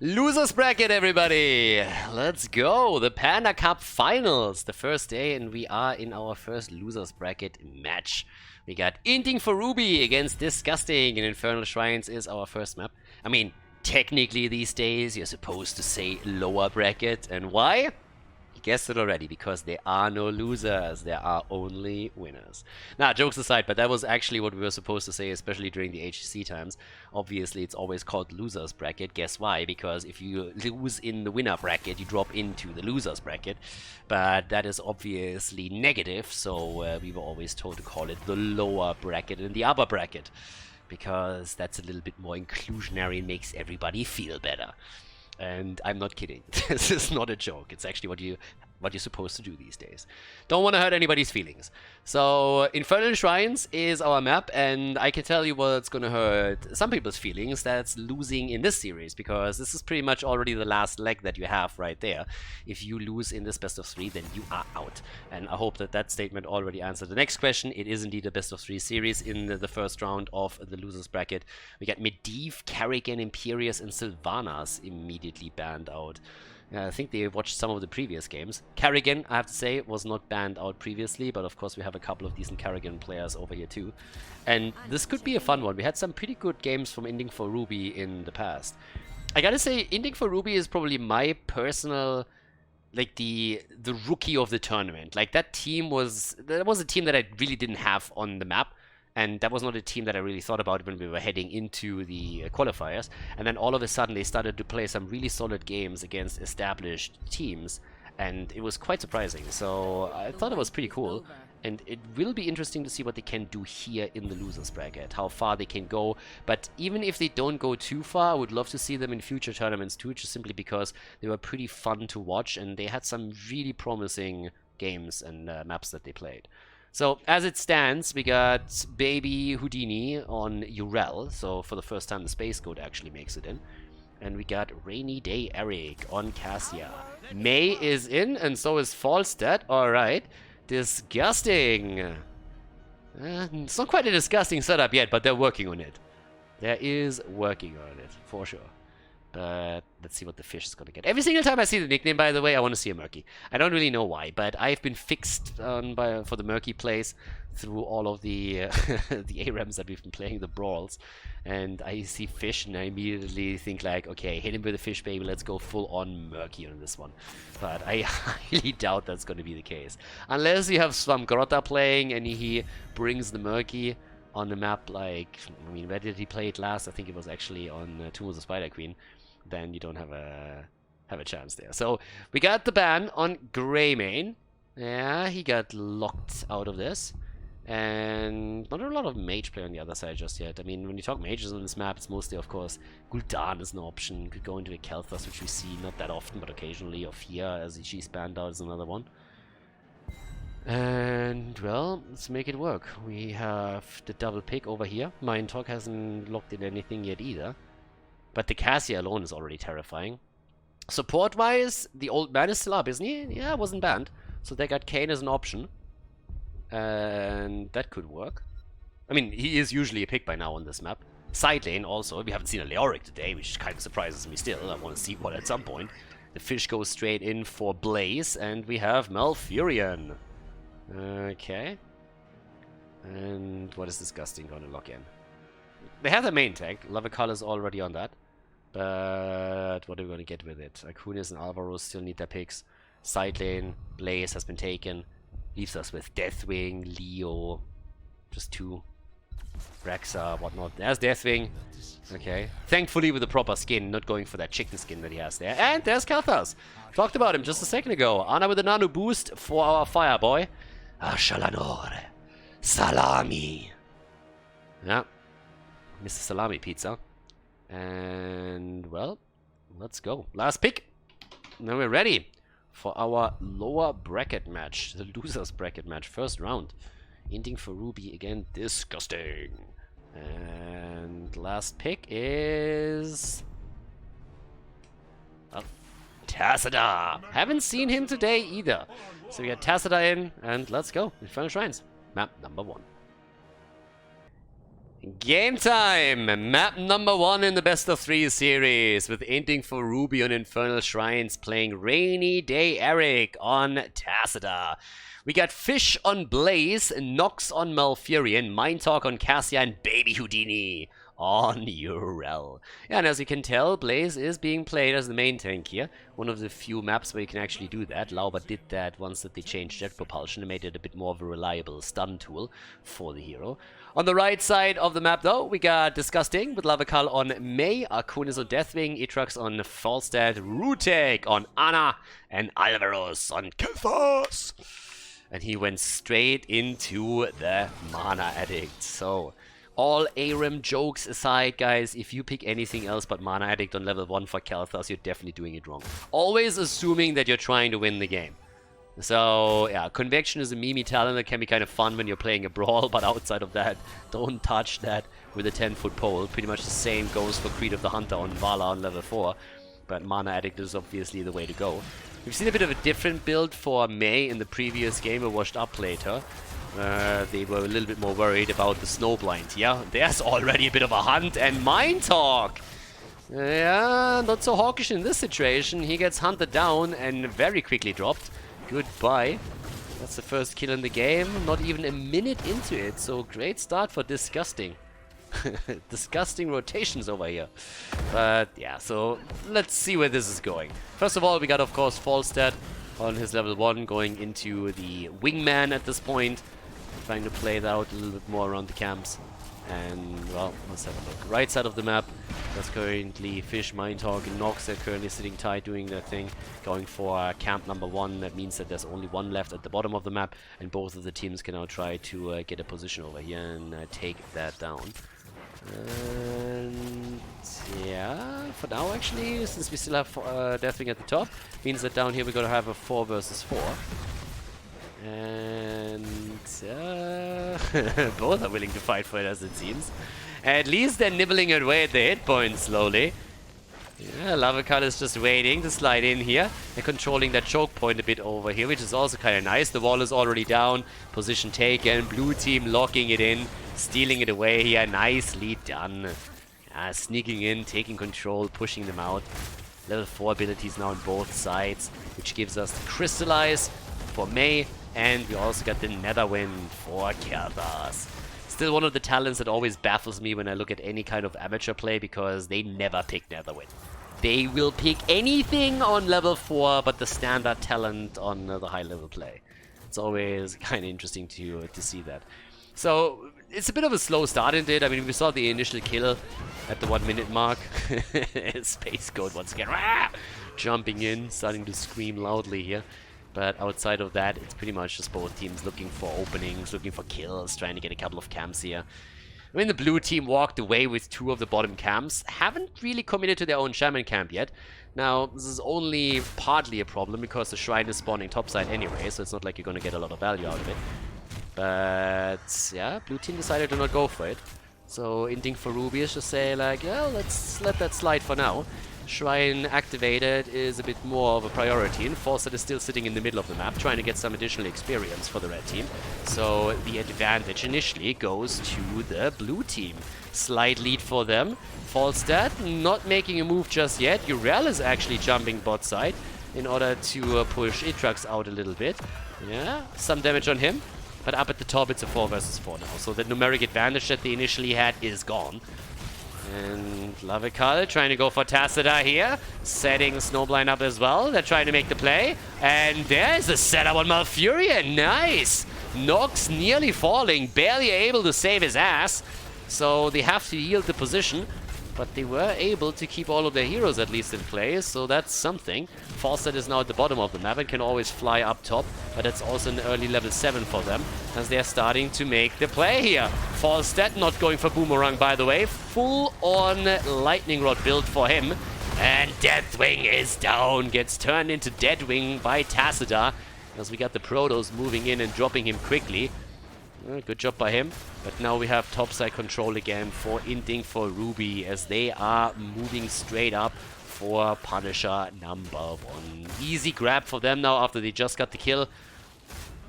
Losers bracket, everybody! Let's go! The Panda Cup Finals! The first day, and we are in our first losers bracket match. We got Inting for Ruby against Disgusting, and Infernal Shrines is our first map. I mean, technically these days you're supposed to say lower bracket, and why? You guessed it already, because there are no losers, there are only winners. Nah, jokes aside, but that was actually what we were supposed to say, especially during the HC times. Obviously, it's always called losers bracket. Guess why? Because if you lose in the winner bracket, you drop into the losers bracket. But that is obviously negative, so we were always told to call it the lower bracket and the upper bracket. Because that's a little bit more inclusionary and makes everybody feel better. And I'm not kidding. This is not a joke. It's actually what you're supposed to do these days. Don't want to hurt anybody's feelings. So Infernal Shrines is our map, and I can tell you what's gonna hurt some people's feelings. That's losing in this series, because this is pretty much already the last leg that you have right there. If you lose in this best of 3, then you are out. And I hope that that statement already answered the next question. It is indeed a best of 3 series in the first round of the losers bracket. We got Medivh, Carrigan, Imperius, and Sylvanas immediately banned out. I think they watched some of the previous games. Carrigan, I have to say, was not banned out previously, but of course we have a couple of decent Carrigan players over here too. And this could be a fun one. We had some pretty good games from Inting for Ruby in the past. I gotta say, Inting for Ruby is probably my personal, like, the rookie of the tournament. Like, that was a team that I really didn't have on the map. And that was not a team that I really thought about when we were heading into the qualifiers. And then all of a sudden they started to play some really solid games against established teams. And it was quite surprising. So I thought it was pretty cool. And it will be interesting to see what they can do here in the losers bracket. How far they can go. But even if they don't go too far, I would love to see them in future tournaments too. Just simply because they were pretty fun to watch. And they had some really promising games and maps that they played. So, as it stands, we got Baby Houdini on Urel, so for the first time the Space Goat actually makes it in. And we got Rainy Day Eric on Cassia. May is in, and so is Falstad. Alright. Disgusting. It's not quite a disgusting setup yet, but they're working on it. There is working on it, for sure. But let's see what the fish is going to get. Every single time I see the nickname, by the way, I want to see a Murky. I don't really know why, but I've been fixed for the Murky plays through all of the the ARAMs that we've been playing, the brawls. And I see fish, and I immediately think like, okay, hit him with a fish, baby. Let's go full on Murky on this one. But I highly doubt that's going to be the case. Unless you have some Grotta playing and he brings the Murky on the map, like, I mean, where did he play it last? I think it was actually on Tomb of the Spider Queen. Then you don't have a chance there. So we got the ban on Greymane. Yeah, he got locked out of this. And not a lot of mage play on the other side just yet. I mean, when you talk mages on this map, it's mostly, of course, Gul'dan is an option. Could go into a Khaldor, which we see not that often, but occasionally. Or Fia, as she's banned out, is another one. And, well, let's make it work. We have the double pick over here. Mein Talk hasn't locked in anything yet either. But the Cassia alone is already terrifying. Support-wise, the old man is still up, isn't he? Yeah, wasn't banned. So they got Kayn as an option. And that could work. I mean, he is usually a pick by now on this map. Side lane also. We haven't seen a Leoric today, which kind of surprises me still. I want to see what at some point. The fish goes straight in for Blaze, and we have Malfurion. Okay. And what is Disgusting going to lock in? They have the main tank. Lovical is already on that. But what are we going to get with it? Akunis and Alvaro still need their picks. Side lane, Blaze has been taken. Leaves us with Deathwing, Leo. Just 2. Rexa, whatnot. There's Deathwing. Okay. Thankfully with the proper skin, not going for that chicken skin that he has there. And there's Kalthas. Talked about him just a second ago. Ana with a nano boost for our fire boy. Shalanor. Salami. Yeah. Mr. Salami Pizza. And, well, let's go. Last pick. Now we're ready for our lower bracket match. The losers bracket match. First round. Inting for Ruby again. Disgusting. And last pick is... oh, Tassadar. Haven't seen him today either. So we got Tassadar in, and let's go. Infernal Shrines. Map number 1. Game time! Map number 1 in the best of 3 series with Inting for Ruby on Infernal Shrines playing Rainy Day Eric on Tacita. We got Fish on Blaze, Nox on Malfurion, Mind Talk on Cassia, and Baby Houdini on Urel. Yeah, and as you can tell, Blaze is being played as the main tank here. One of the few maps where you can actually do that. Lauber did that once that they changed jet propulsion and made it a bit more of a reliable stun tool for the hero. On the right side of the map, though, we got Disgusting with Lavakal on Mei, Arcunis on Deathwing, Etrax on Falstad, Rutek on Ana, and Alvaros on Kethos. And he went straight into the Mana Addict. So, all ARAM jokes aside, guys, if you pick anything else but Mana Addict on level 1 for Kalthas, you're definitely doing it wrong. Always assuming that you're trying to win the game. So, yeah, Convection is a meme talent that can be kind of fun when you're playing a brawl, but outside of that, don't touch that with a 10-foot pole. Pretty much the same goes for Creed of the Hunter on Vala on level 4, but Mana Addict is obviously the way to go. We've seen a bit of a different build for Mei in the previous game, a washed up later. They were a little bit more worried about the Snowblind. Yeah, there's already a bit of a hunt, and Mind Talk! Yeah, not so hawkish in this situation. He gets hunted down and very quickly dropped. Goodbye. That's the first kill in the game, not even a minute into it, so great start for Disgusting. Disgusting rotations over here. But yeah, so let's see where this is going. First of all, we got, of course, Falstad on his level 1 going into the Wingman at this point. Trying to play it out a little bit more around the camps. And, well, let's have a look. Right side of the map, that's currently Fish, Mind Talk, and Nox. They're currently sitting tight doing their thing. Going for camp number 1. That means that there's only one left at the bottom of the map. And both of the teams can now try to get a position over here and take that down. And yeah, for now actually, since we still have Deathwing at the top, means that down here we're gonna have a 4 versus 4. And both are willing to fight for it, as it seems. At least they're nibbling away at the hit points slowly. Yeah, Lavakal is just waiting to slide in here. They're controlling that choke point a bit over here, which is also kind of nice. The wall is already down, position taken, blue team locking it in, stealing it away here. Nicely done. Sneaking in, taking control, pushing them out. Level 4 abilities now on both sides, which gives us the Crystallize for Mei, and we also got the Netherwind for Kalthas. Still one of the talents that always baffles me when I look at any kind of amateur play, because they never pick Netherwind. They will pick anything on level 4 but the standard talent on the high level play. It's always kind of interesting to see that. So it's a bit of a slow start in it. I mean, we saw the initial kill at the 1 minute mark. Space Goat once again. Jumping in, starting to scream loudly here. But outside of that, it's pretty much just both teams looking for openings, looking for kills, trying to get a couple of camps here. I mean, the blue team walked away with 2 of the bottom camps. Haven't really committed to their own shaman camp yet. Now, this is only partly a problem because the shrine is spawning topside anyway, so it's not like you're going to get a lot of value out of it. But yeah, blue team decided to not go for it. So Inting for Ruby is just say like, yeah, let's let that slide for now. Shrine activated is a bit more of a priority, and Falstad is still sitting in the middle of the map, trying to get some additional experience for the red team. So the advantage initially goes to the blue team. Slight lead for them. Falstad not making a move just yet. Urel is actually jumping bot side in order to push Etrax out a little bit. Yeah, some damage on him. But up at the top, it's a 4 versus 4 now. So the numeric advantage that they initially had is gone. And Lavakal trying to go for Tacita here. Setting Snowblind up as well. They're trying to make the play. And there's a setup on Malfurion. Nice! Nox nearly falling. Barely able to save his ass. So they have to yield the position. But they were able to keep all of their heroes at least in place, so that's something. Falstad is now at the bottom of the map and can always fly up top, but that's also an early level 7 for them, as they're starting to make the play here. Falstad not going for Boomerang, by the way. Full-on Lightning Rod build for him. And Deathwing is down, gets turned into Deadwing by Tacita, as we got the Protoss moving in and dropping him quickly. Good job by him. But now we have topside control again for Inting for Ruby, as they are moving straight up for Punisher number 1. Easy grab for them now after they just got the kill.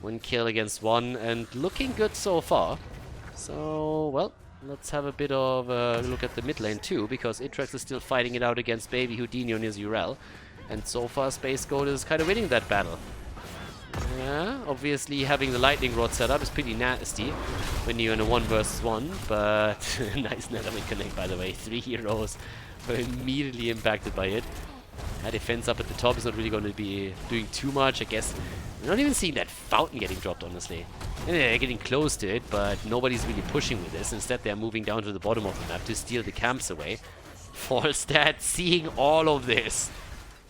1 kill against 1 and looking good so far. So, well, Let's have a bit of a look at the mid lane too, because Itrax is still fighting it out against Baby Houdini on his Urel. And so far, Space Gold is kind of winning that battle. Yeah, obviously having the lightning rod set up is pretty nasty when you're in a 1 versus 1, but nice Netherwind connect, by the way. 3 heroes were immediately impacted by it. That defense up at the top is not really going to be doing too much, I guess. We're not even seeing that fountain getting dropped, honestly. And they're getting close to it, but nobody's really pushing with this. Instead, they're moving down to the bottom of the map to steal the camps away. Falstad seeing all of this.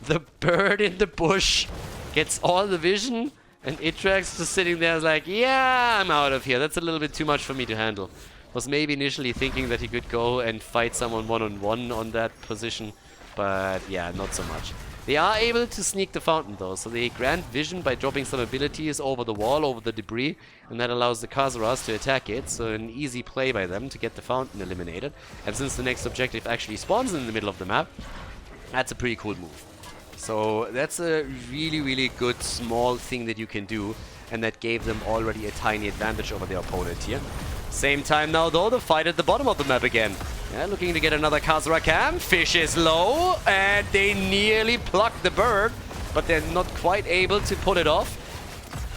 The bird in the bush gets all the vision, and Itrax just sitting there like, yeah, I'm out of here. That's a little bit too much for me to handle. Was maybe initially thinking that he could go and fight someone one-on-one on that position, but yeah, not so much. They are able to sneak the fountain though, so they grant vision by dropping some abilities over the wall, over the debris, and that allows the Khaldor to attack it, so an easy play by them to get the fountain eliminated. And since the next objective actually spawns in the middle of the map, that's a pretty cool move. So that's a really, really good small thing that you can do, and that gave them already a tiny advantage over their opponent here. Same time now though, the fight at the bottom of the map again. Yeah, looking to get another Khaldor cam. Fish is low, and they nearly plucked the bird, but they're not quite able to pull it off.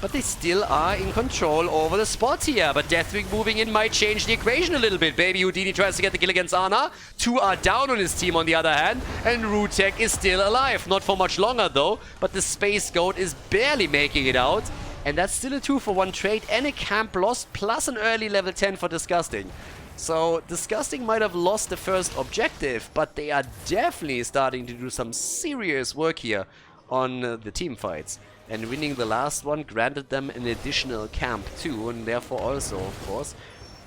But they still are in control over the spot here. But Deathwing moving in might change the equation a little bit. Baby Houdini tries to get the kill against Ana. 2 are down on his team on the other hand. And Rutek is still alive. Not for much longer though. But the Space Goat is barely making it out. And that's still a 2-for-1 trade and a camp lost plus an early level 10 for Disgusting. So Disgusting might have lost the first objective, but they are definitely starting to do some serious work here on the team fights. And winning the last one granted them an additional camp too, and therefore also, of course,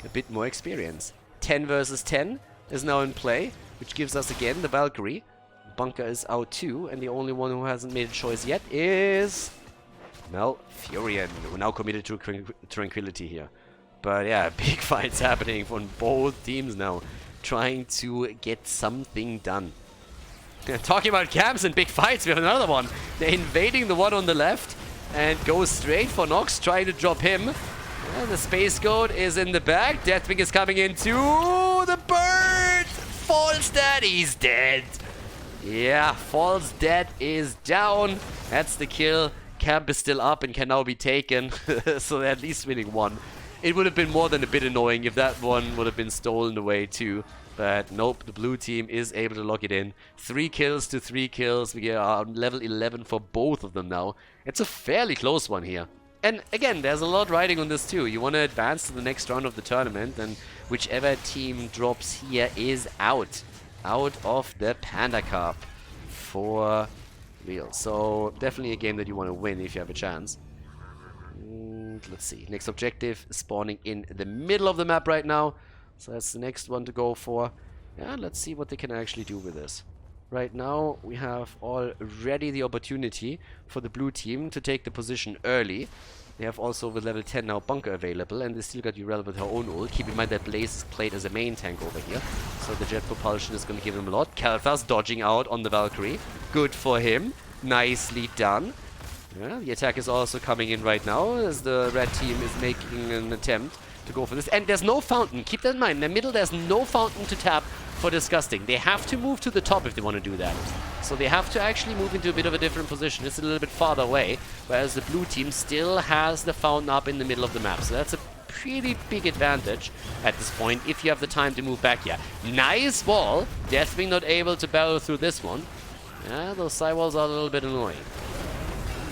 a bit more experience. 10 versus 10 is now in play, which gives us again the Valkyrie. Bunker is out too, and the only one who hasn't made a choice yet is Malfurion, who now committed to Tranquility here. But yeah, big fights happening on both teams now, trying to get something done. Talking about camps and big fights, we have another one. They're invading the one on the left and go straight for Nox, trying to drop him. The Space Goat is in the back. Deathwing is coming in too. The bird falls dead. He's dead. Yeah, falls dead is down. That's the kill. Camp is still up and can now be taken. So they're at least winning one. It would have been more than a bit annoying if that one would have been stolen away too. But nope, the blue team is able to lock it in. 3 kills to 3 kills. We are on level 11 for both of them now. It's a fairly close one here. And again, there's a lot riding on this too. You want to advance to the next round of the tournament, and whichever team drops here is out. Out of the Panda Cup. For real. So definitely a game that you want to win if you have a chance. Let's see. Next objective spawning in the middle of the map right now. So that's the next one to go for. Yeah, let's see what they can actually do with this. Right now, we have already the opportunity for the blue team to take the position early. They have also with level 10 now Bunker available, and they still got Urel with her own ult. Keep in mind that Blaze is played as a main tank over here, so the jet propulsion is going to give him a lot. Kalthas dodging out on the Valkyrie. Good for him. Nicely done. Yeah, the attack is also coming in right now, as the red team is making an attempt to go for this. And there's no fountain. Keep that in mind. In the middle, there's no fountain to tap for Disgusting. They have to move to the top if they want to do that. So they have to actually move into a bit of a different position. It's a little bit farther away, whereas the blue team still has the fountain up in the middle of the map. So that's a pretty big advantage at this point if you have the time to move back here. Nice wall. Deathwing not able to barrel through this one. Yeah, those side walls are a little bit annoying.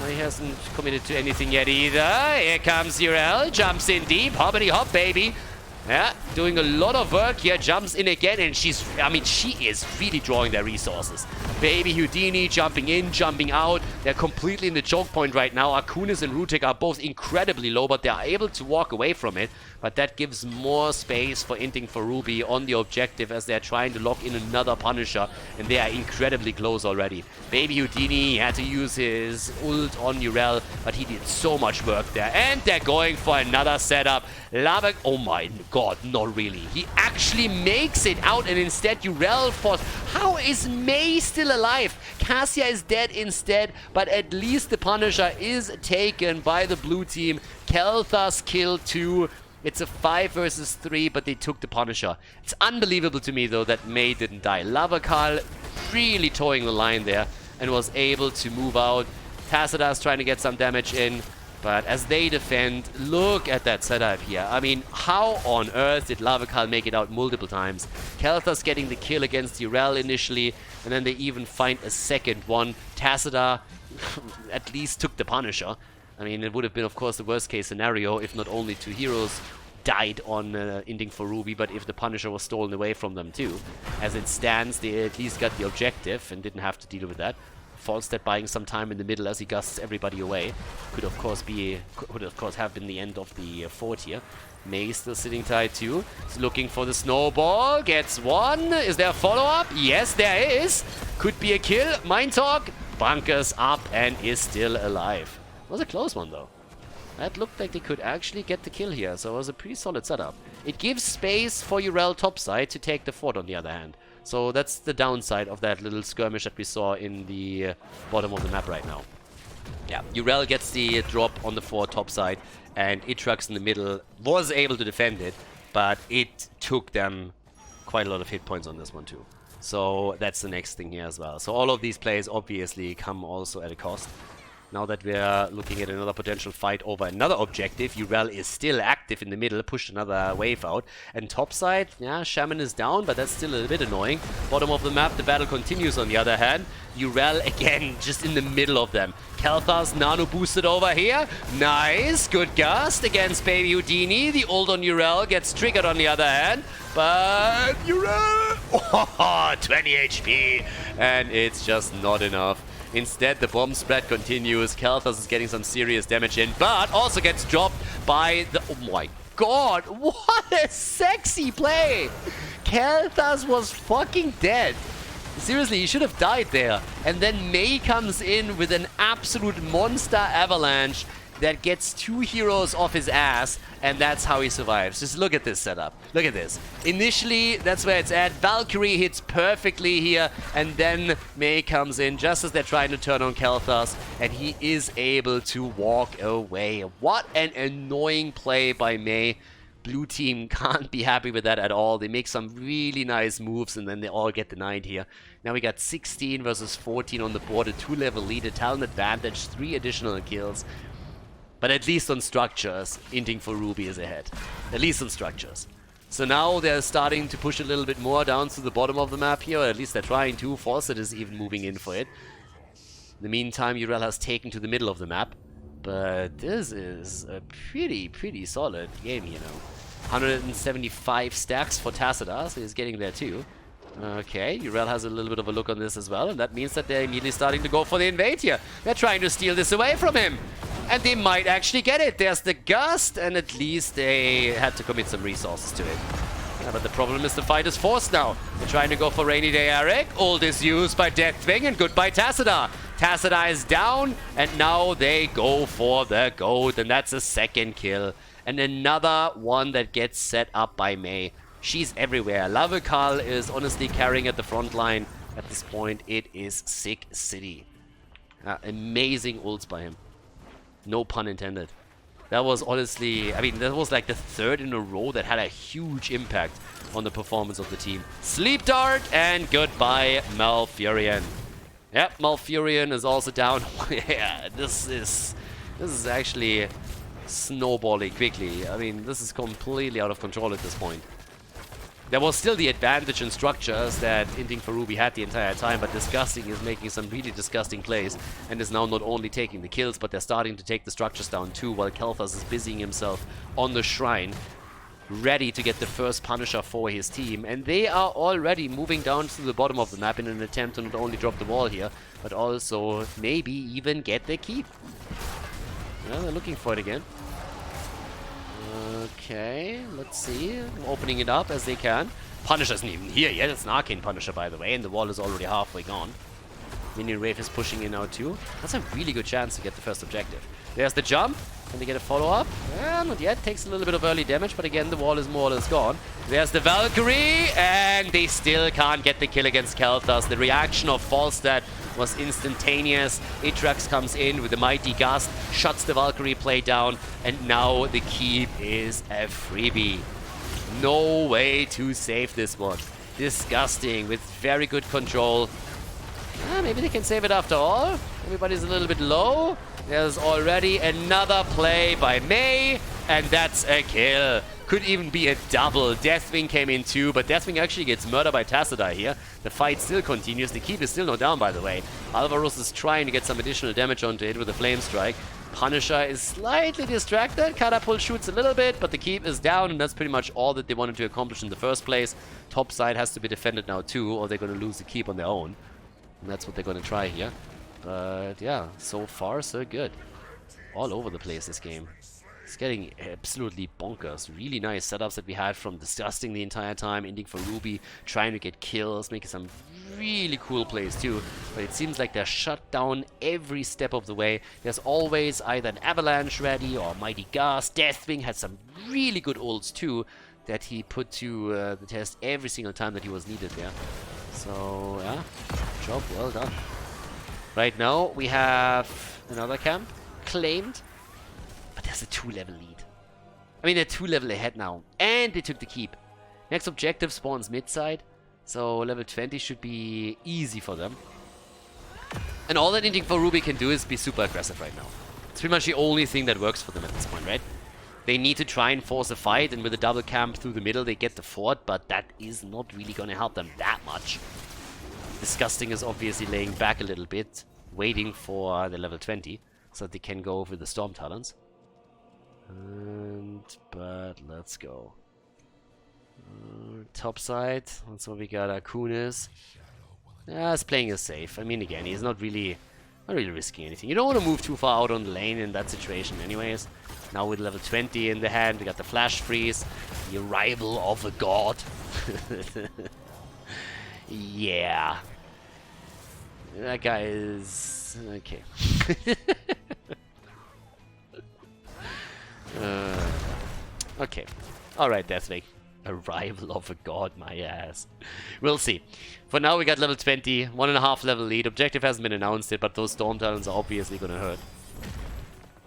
He hasn't committed to anything yet either. Here comes Urel, jumps in deep, hoppity hop baby. Yeah, doing a lot of work here, jumps in again, and she is really drawing their resources. Baby Houdini jumping in, jumping out. They're completely in the choke point right now. Akunis and Rutek are both incredibly low, but they are able to walk away from it. But that gives more space for Inting for Ruby on the objective as they're trying to lock in another Punisher, and they are incredibly close already. Baby Houdini had to use his ult on Urel, but he did so much work there. And they're going for another setup. Lavak, oh my god, not really. He actually makes it out, and instead Urel falls. How is May still alive? Cassia is dead instead, but at least the Punisher is taken by the blue team. Kelthas killed too. It's a 5 versus 3, but they took the Punisher. It's unbelievable to me, though, that Mei didn't die. Lavakal really towing the line there and was able to move out. Tacida's trying to get some damage in. But as they defend, look at that setup here. I mean, how on earth did Lavakal make it out multiple times? Khaldor's getting the kill against Urel initially, and then they even find a second one. Tacida at least took the Punisher. I mean, it would have been, of course, the worst case scenario if not only 2 heroes died on Inting for Ruby, but if the Punisher was stolen away from them too. As it stands, they at least got the objective and didn't have to deal with that. Falstad buying some time in the middle as he gusts everybody away. Could of course have been the end of the fort here. Mei still sitting tight too. He's looking for the snowball. Gets one. Is there a follow-up? Yes, there is. Could be a kill. Mind Talk bunkers up and is still alive. It was a close one though. That looked like they could actually get the kill here, so it was a pretty solid setup. It gives space for Urel topside to take the fort on the other hand. So that's the downside of that little skirmish that we saw in the bottom of the map right now. Yeah, Urel gets the drop on the fort topside, and Itrax in the middle was able to defend it, but it took them quite a lot of hit points on this one too. So that's the next thing here as well. So all of these plays obviously come also at a cost. Now that we are looking at another potential fight over another objective, Urel is still active in the middle, pushed another wave out. And topside, yeah, Shaman is down, but that's still a bit annoying. Bottom of the map, the battle continues on the other hand. Urel again, just in the middle of them. Khaldor's nano boosted over here. Nice, good gust against Baby Houdini. The ult on Urel gets triggered on the other hand. But Urel, 20 HP, and it's just not enough. Instead, the bomb spread continues. Khaldor is getting some serious damage in, but also gets dropped by the... Oh my god, what a sexy play! Khaldor was fucking dead. Seriously, he should have died there. And then Mei comes in with an absolute monster avalanche that gets 2 heroes off his ass, and that's how he survives. Just look at this setup. Look at this. Initially, that's where it's at. Valkyrie hits perfectly here, and then Mei comes in just as they're trying to turn on Khaldor, and he is able to walk away. What an annoying play by Mei. Blue team can't be happy with that at all. They make some really nice moves, and then they all get denied here. Now we got 16 versus 14 on the board, a 2-level lead, a talent advantage, 3 additional kills. But at least on structures, Inting for Ruby is ahead. At least on structures. So now they're starting to push a little bit more down to the bottom of the map here, or at least they're trying to. Fawcett is even moving in for it. In the meantime, Urel has taken to the middle of the map. But this is a pretty solid game, you know. 175 stacks for Tacida, so he's getting there too. Okay, Urel has a little bit of a look on this as well, and that means that they're immediately starting to go for the invade here. They're trying to steal this away from him. And they might actually get it. There's the gust, and at least they had to commit some resources to it. Yeah, but the problem is the fight is forced now. They're trying to go for Rainy Day Eric. Ult is used by Deathwing, and goodbye Tacida. Tacida is down, and now they go for the goat, and that's a second kill. And another one that gets set up by Mei. She's everywhere. Lavakal is honestly carrying at the front line. At this point, it is Sick City. Amazing ults by him. No pun intended. That was honestly, I mean, that was like the 3rd in a row that had a huge impact on the performance of the team. Sleep Dart and goodbye Malfurion. Yep, Malfurion is also down. Yeah, this is actually snowballing quickly. I mean, this is completely out of control at this point. There was still the advantage in structures that Inting for Ruby had the entire time, but Disgusting is making some really disgusting plays and is now not only taking the kills, but they're starting to take the structures down too, while Khaldor is busying himself on the shrine, ready to get the first Punisher for his team. And they are already moving down to the bottom of the map in an attempt to not only drop the wall here, but also maybe even get the keep. Well, they're looking for it again. Okay, let's see. Opening it up as they can. Punisher isn't even here yet. It's an Arcane Punisher, by the way, and the wall is already halfway gone. Minion Wave is pushing in now too. That's a really good chance to get the first objective. There's the jump. Can they get a follow-up? Not yet. Takes a little bit of early damage, but again, the wall is more or less gone. There's the Valkyrie, and they still can't get the kill against Khaldor. The reaction of Falstad was instantaneous. Atrax comes in with the mighty gust, shuts the Valkyrie play down, and now the keep is a freebie. No way to save this one. Disgusting with very good control. Maybe they can save it after all. Everybody's a little bit low. There's already another play by Mei, and that's a kill. Could even be a double. Deathwing came in too, but Deathwing actually gets murdered by Tassadar here. The fight still continues. The keep is still not down, by the way. Alvaros is trying to get some additional damage onto it with a Flame Strike. Punisher is slightly distracted. Catapult shoots a little bit, but the keep is down, and that's pretty much all that they wanted to accomplish in the first place. Top side has to be defended now too, or they're going to lose the keep on their own. And that's what they're going to try here. But yeah, so far so good. All over the place this game. It's getting absolutely bonkers. Really nice setups that we had from Disgusting the entire time, ending for Ruby, trying to get kills, making some really cool plays too. But it seems like they're shut down every step of the way. There's always either an Avalanche ready or Mighty Gas. Deathwing had some really good ults too that he put to the test every single time that he was needed there. So yeah, job well done. Right now we have another camp claimed. But there's a 2-level lead. I mean, they're 2 level ahead now. And they took the keep. Next objective spawns mid-side. So level 20 should be easy for them. And all that Inting for Ruby can do is be super aggressive right now. It's pretty much the only thing that works for them at this point, right? They need to try and force a fight. And with a double camp through the middle, they get the fort. But that is not really going to help them that much. Disgusting is obviously laying back a little bit. Waiting for the level 20. So that they can go over the Storm Talons. But let's go. Top side, that's what we got. Akunis. Yeah, he's playing it safe. I mean, again, he's not really risking anything. You don't want to move too far out on the lane in that situation anyways. Now with level 20 in the hand, we got the flash freeze. The arrival of a god. Yeah. That guy is... okay. Okay. Alright, Deathwing. Arrival of a god, my ass. We'll see. For now, we got level 20. 1.5 level lead. Objective hasn't been announced yet, but those Storm Talons are obviously gonna hurt.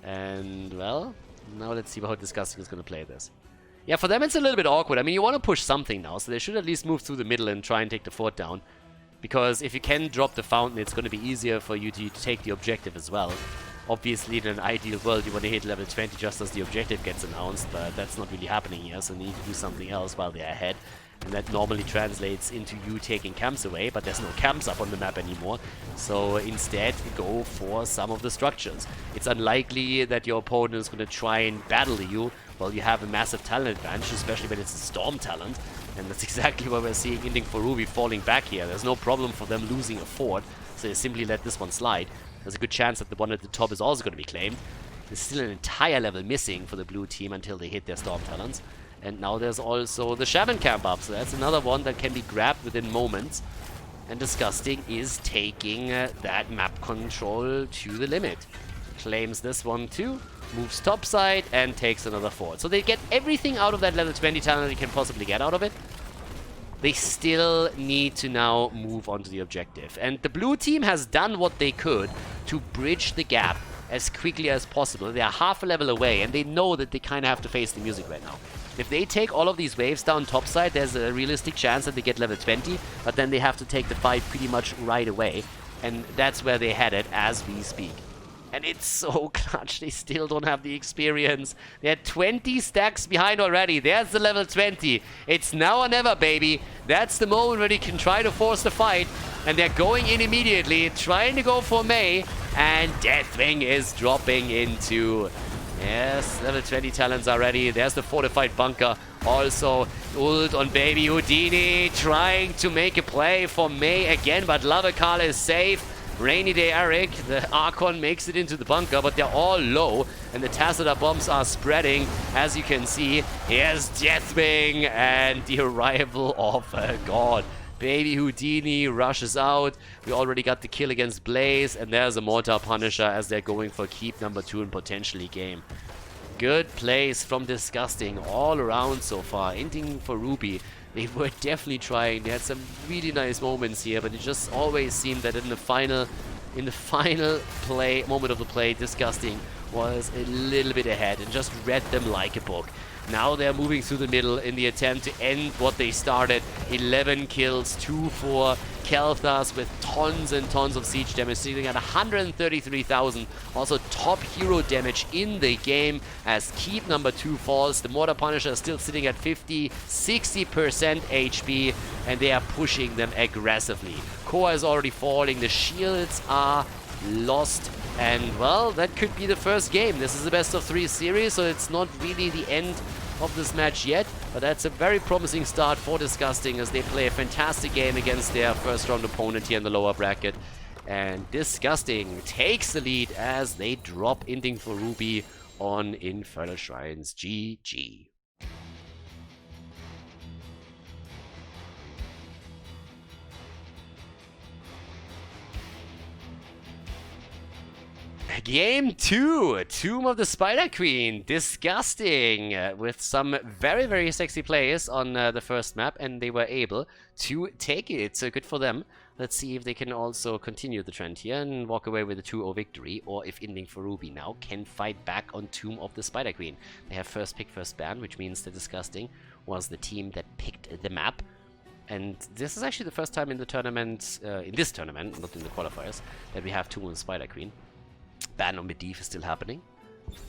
And, well, now let's see how Disgusting is gonna play this. Yeah, for them it's a little bit awkward. I mean, you want to push something now, so they should at least move through the middle and try and take the fort down. Because if you can drop the fountain, it's going to be easier for you to take the objective as well. Obviously, in an ideal world, you want to hit level 20 just as the objective gets announced, but that's not really happening here, so you need to do something else while they're ahead. And that normally translates into you taking camps away, but there's no camps up on the map anymore. So instead, go for some of the structures. It's unlikely that your opponent is going to try and battle you while you have a massive talent advantage, especially when it's a Storm talent. And that's exactly why we're seeing Inting for Ruby falling back here. There's no problem for them losing a fort, so they simply let this one slide. There's a good chance that the one at the top is also going to be claimed. There's still an entire level missing for the blue team until they hit their Storm Talons. And now there's also the Shaman camp up, so that's another one that can be grabbed within moments. And Disgusting is taking that map control to the limit. Claims this one too, moves topside, and takes another fort. So they get everything out of that level 20 talent they can possibly get out of it. They still need to now move on to the objective. And the blue team has done what they could to bridge the gap as quickly as possible. They are half a level away, and they know that they kind of have to face the music right now. If they take all of these waves down topside, there's a realistic chance that they get level 20, but then they have to take the fight pretty much right away. And that's where they headed as we speak. And it's so clutch, they still don't have the experience. They're 20 stacks behind already. There's the level 20. It's now or never, baby. That's the moment where they can try to force the fight. And they're going in immediately, trying to go for Mei. And Deathwing is dropping into... yes, level 20 talents are ready. There's the fortified bunker. Also, ult on Baby Houdini, trying to make a play for Mei again, but Lavakal is safe. Rainy Day Eric, the Archon makes it into the bunker, but they're all low, and the Tassadar bombs are spreading. As you can see, here's Deathwing and the arrival of a god. Baby Houdini rushes out. We already got the kill against Blaze, and there's a Mortar Punisher as they're going for keep number 2 and potentially game. Good plays from Disgusting all around so far. Inting for Ruby They were definitely trying. They had some really nice moments here, but it just always seemed that in the final moment of the play, Disgusting was a little bit ahead and just read them like a book. Now they're moving through the middle in the attempt to end what they started. 11 kills, 2 for Khaldor with tons and tons of siege damage, sitting at 133,000. Also top hero damage in the game as Keep number 2 falls. The Mortar Punisher is still sitting at 50, 60% HP, and they are pushing them aggressively. Core is already falling, the shields are lost, and well, that could be the first game. This is the best of 3 series, so it's not really the end of this match yet, but that's a very promising start for Disgusting as they play a fantastic game against their first round opponent here in the lower bracket. And Disgusting takes the lead as they drop Inting for Ruby on Infernal Shrines. GG. Game 2, Tomb of the Spider Queen. Disgusting, with some very, very sexy plays on the first map, and they were able to take it. So good for them. Let's see if they can also continue the trend here and walk away with a 2-0 victory, or if Inting for Ruby now can fight back on Tomb of the Spider Queen. They have first pick, first ban, which means that Disgusting was the team that picked the map. And this is actually the first time in the tournament, in this tournament, not in the qualifiers, that we have Tomb of the Spider Queen. Ban on Medivh is still happening.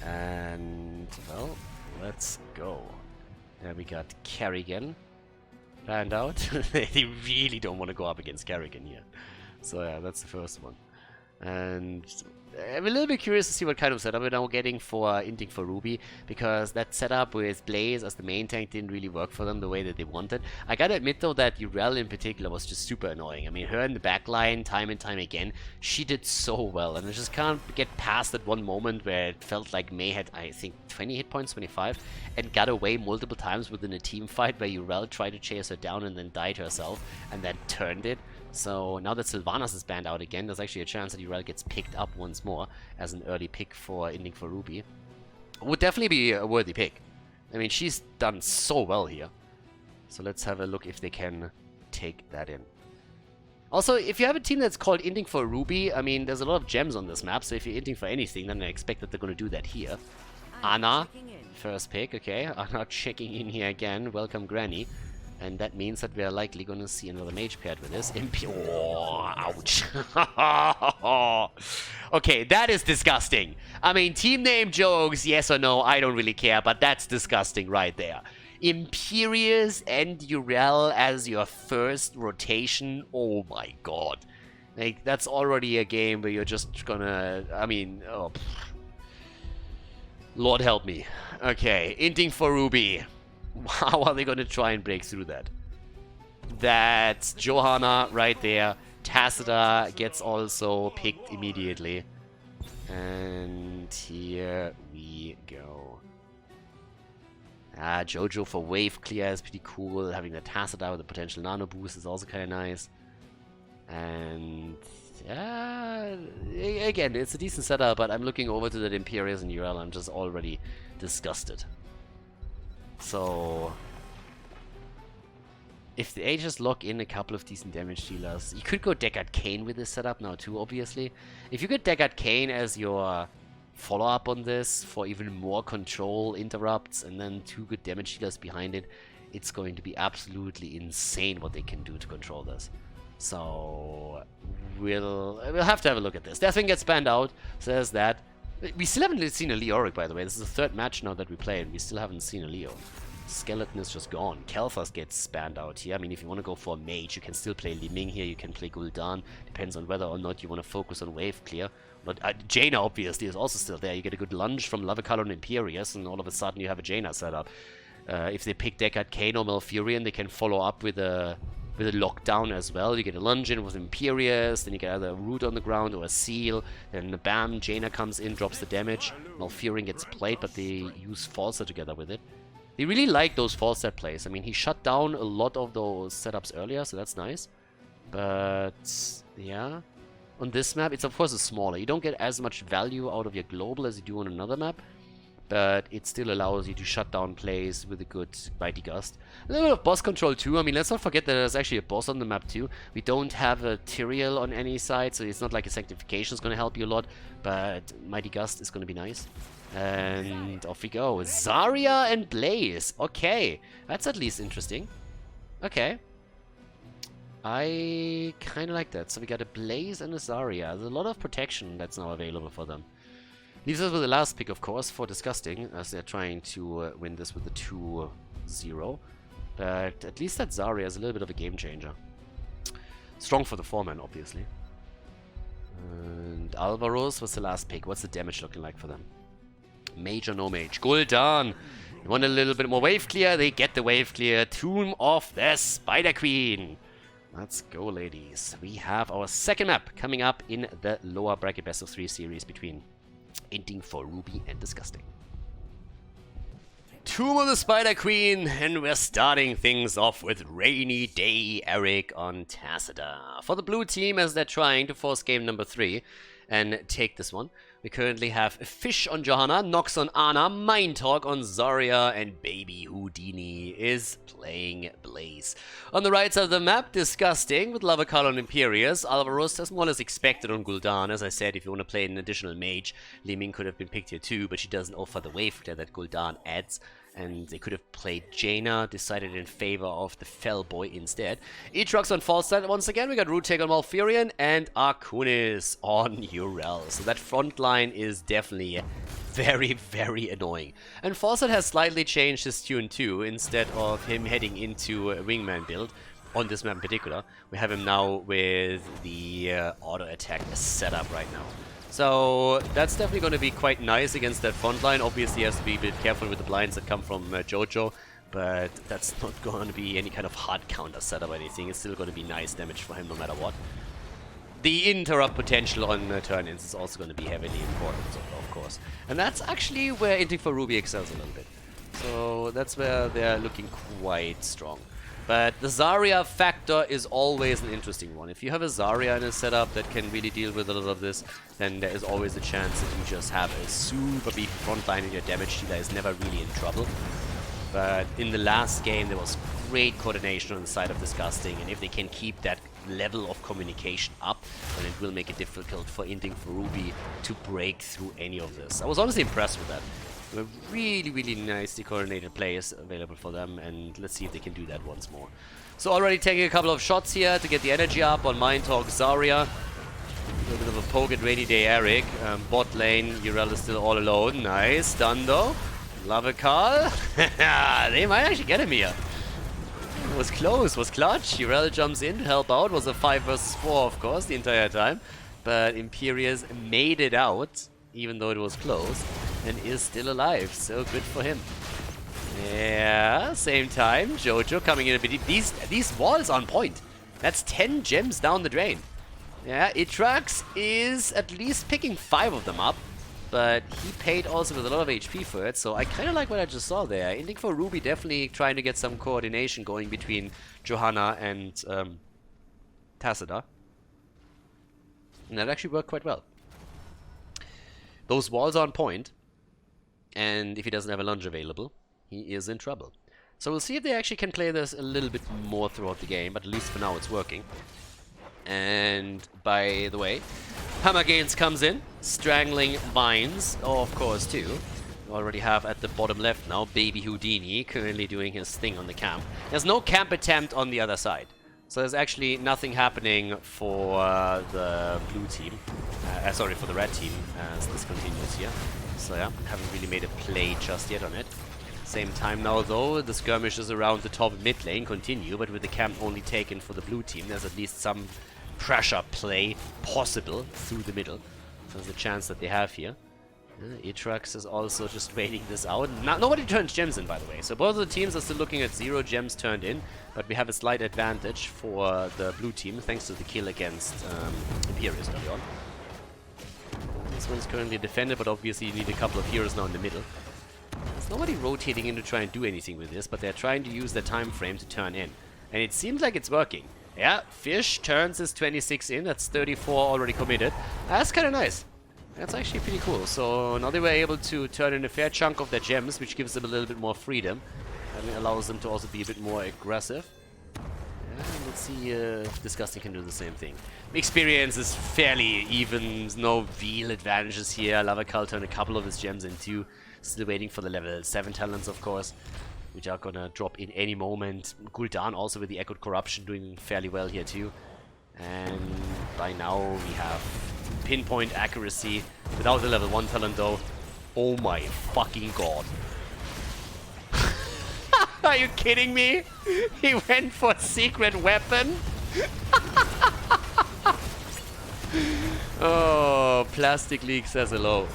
And, well, let's go. There we got Kerrigan planned out. They really don't want to go up against Kerrigan here. So yeah, that's the first one. And I'm a little bit curious to see what kind of setup we're now getting for Inting for Ruby, because that setup with Blaze as the main tank didn't really work for them the way that they wanted. I gotta admit though that Urel in particular was just super annoying. I mean, her in the backline time and time again, she did so well, and I just can't get past that one moment where it felt like Mei had, I think, 20 hit points, 25, and got away multiple times within a team fight where Urel tried to chase her down and then died herself, and then turned it. So now that Sylvanas is banned out again, there's actually a chance that Urel gets picked up once more as an early pick for Inting for Ruby. Would definitely be a worthy pick. I mean, she's done so well here. So let's have a look if they can take that in. Also, if you have a team that's called Inting for Ruby, I mean, there's a lot of gems on this map, so if you're Inting for anything, then I expect that they're going to do that here. Anna, first pick, okay. Anna checking in here again. Welcome, Granny. And that means that we are likely going to see another mage paired with this. Oh, ouch. Okay, that is disgusting. I mean, team name jokes, yes or no, I don't really care, but that's disgusting right there. Imperius and Urel as your first rotation, oh my god. Like, that's already a game where you're just gonna, I mean, oh, Lord help me. Okay, Inting for Ruby. How are they going to try and break through that? That's Johanna right there. Tacita gets also picked immediately. And here we go. Jojo for wave clear is pretty cool. Having the Tacita with a potential nano boost is also kind of nice. And again, it's a decent setup, but I'm looking over to that Imperius and Urel. I'm just already disgusted. So, if they just lock in a couple of decent damage dealers, you could go Deckard Cain with this setup now too, obviously. If you get Deckard Cain as your follow-up on this for even more control interrupts and then 2 good damage dealers behind it, it's going to be absolutely insane what they can do to control this. So, we'll have to have a look at this. Deathwing gets banned out, so there's that. We still haven't seen a Leoric, by the way. This is the 3rd match now that we play, and we still haven't seen a Leo. Skeleton is just gone. Kel'Thas gets banned out here. I mean, if you want to go for a mage, you can still play Li Ming here. You can play Gul'dan. Depends on whether or not you want to focus on wave clear. But Jaina, obviously, is also still there. You get a good lunge from Lovercolor and Imperius, and all of a sudden you have a Jaina set up. If they pick Deckard Cain or Malfurion, they can follow up with a lockdown as well. You get a lunge in with Imperius, then you get either a root on the ground or a seal, then bam, Jaina comes in, drops the damage. Malfurion gets played, but they use Falsa together with it. They really like those false set plays. I mean, he shut down a lot of those setups earlier, so that's nice. But, yeah. On this map, it's of course smaller. You don't get as much value out of your global as you do on another map. but it still allows you to shut down plays with a good Mighty Gust. A little bit of boss control too. I mean, let's not forget that there's actually a boss on the map too. We don't have a Tyrael on any side, so it's not like a Sanctification is going to help you a lot, but Mighty Gust is going to be nice. And off we go. Zarya and Blaze. Okay, that's at least interesting. Okay. I kind of like that. So we got a Blaze and a Zarya. There's a lot of protection that's now available for them. Leaves us with the last pick, of course, for Disgusting, as they're trying to win this with the 2-0. But at least that Zarya is a little bit of a game changer. Strong for the 4-man, obviously. And Alvaros was the last pick. What's the damage looking like for them? Mage or no mage? Gul'dan! They want a little bit more wave clear. They get the wave clear. Tomb of the Spider Queen. Let's go, ladies. We have our second map coming up in the lower bracket best of 3 series between Inting for Ruby and Disgusting. Tomb of the Spider Queen, and we're starting things off with Rainy Day Eric on Tacita. For the blue team, as they're trying to force game number 3 and take this one, we currently have Fish on Johanna, Nox on Ana, Mind Talk on Zarya, and Baby Houdini is playing Blaze. On the right side of the map, Disgusting with Lavacal on Imperius. Alvaros as more or less expected on Gul'dan. As I said, if you want to play an additional mage, Li Ming could have been picked here too, but she doesn't offer the wave clear that Gul'dan adds. And they could have played Jaina, decided in favor of the Fell Boy instead. Aatrox on false side once again. We got Root Take on Malfurion and Arcunis on Urel. So that front line is definitely very, very annoying. And Falsehead has slightly changed his tune too. Instead of him heading into a Wingman build, on this map in particular, we have him now with the auto attack setup right now. So that's definitely going to be quite nice against that front line. Obviously, he has to be a bit careful with the blinds that come from Jojo, but that's not going to be any kind of hard counter setup or anything. It's still going to be nice damage for him no matter what. The interrupt potential on turn-ins is also going to be heavily important, of course. And that's actually where Inting for Ruby excels a little bit. So that's where they're looking quite strong. But the Zarya factor is always an interesting one. If you have a Zarya in a setup that can really deal with a lot of this, then there is always a chance that you just have a super beefy front line and your damage dealer is never really in trouble. But in the last game, there was great coordination on the side of Disgusting, and if they can keep that level of communication up, then it will make it difficult for Inting for Ruby to break through any of this. I was honestly impressed with that. There were really, really nicely coordinated players available for them, and let's see if they can do that once more. So already taking a couple of shots here to get the energy up on Mind Talk Zarya. A little bit of a poke at Rainy Day Eric. Bot lane, Urel is still all alone. Nice, done though. Lavacal. They might actually get him here. It was close, was clutch. Urel jumps in to help out. Was a 5 versus 4, of course, the entire time. But Imperius made it out, even though it was close, and is still alive. So good for him. Yeah, same time. Jojo coming in a bit. These walls on point. That's 10 gems down the drain. Yeah, Aatrox is at least picking 5 of them up, but he paid also with a lot of HP for it, so I kind of like what I just saw there. Inting for Ruby definitely trying to get some coordination going between Johanna and Tacita. And that actually worked quite well. Those walls are on point, and if he doesn't have a lunge available, he is in trouble. So we'll see if they actually can play this a little bit more throughout the game, but at least for now it's working. And by the way, Hammergains comes in, strangling Vines, of course, too. We already have at the bottom left now Baby Houdini currently doing his thing on the camp. There's no camp attempt on the other side, so there's actually nothing happening for the blue team. Sorry, for the red team as this continues here. So yeah, haven't really made a play just yet on it. Same time now though, the skirmishes around the top mid lane continue, but with the camp only taken for the blue team, there's at least some pressure play possible through the middle. So there's a chance that they have here. Aatrox is also just waiting this out. Nobody turns gems in, by the way. So both of the teams are still looking at 0 gems turned in, but we have a slight advantage for the blue team thanks to the kill against Imperius early on. This one is currently defended, but obviously you need a couple of heroes now in the middle. There's nobody rotating in to try and do anything with this, but they're trying to use the time frame to turn in. And it seems like it's working. Yeah, Fish turns his 26 in, that's 34 already committed. That's kind of nice. That's actually pretty cool. So now they were able to turn in a fair chunk of their gems, which gives them a little bit more freedom. And it allows them to also be a bit more aggressive. And let's see if Disgusting can do the same thing. Experience is fairly even, no real advantages here. Lava Khaldor turned a couple of his gems in too. Still waiting for the level 7 talents, of course, which are gonna drop in any moment. Gul'dan also with the Echoed Corruption doing fairly well here too. And by now we have pinpoint accuracy without the level 1 talent though. Oh my fucking god. Are you kidding me? He went for secret weapon? Oh, Plastic League says hello.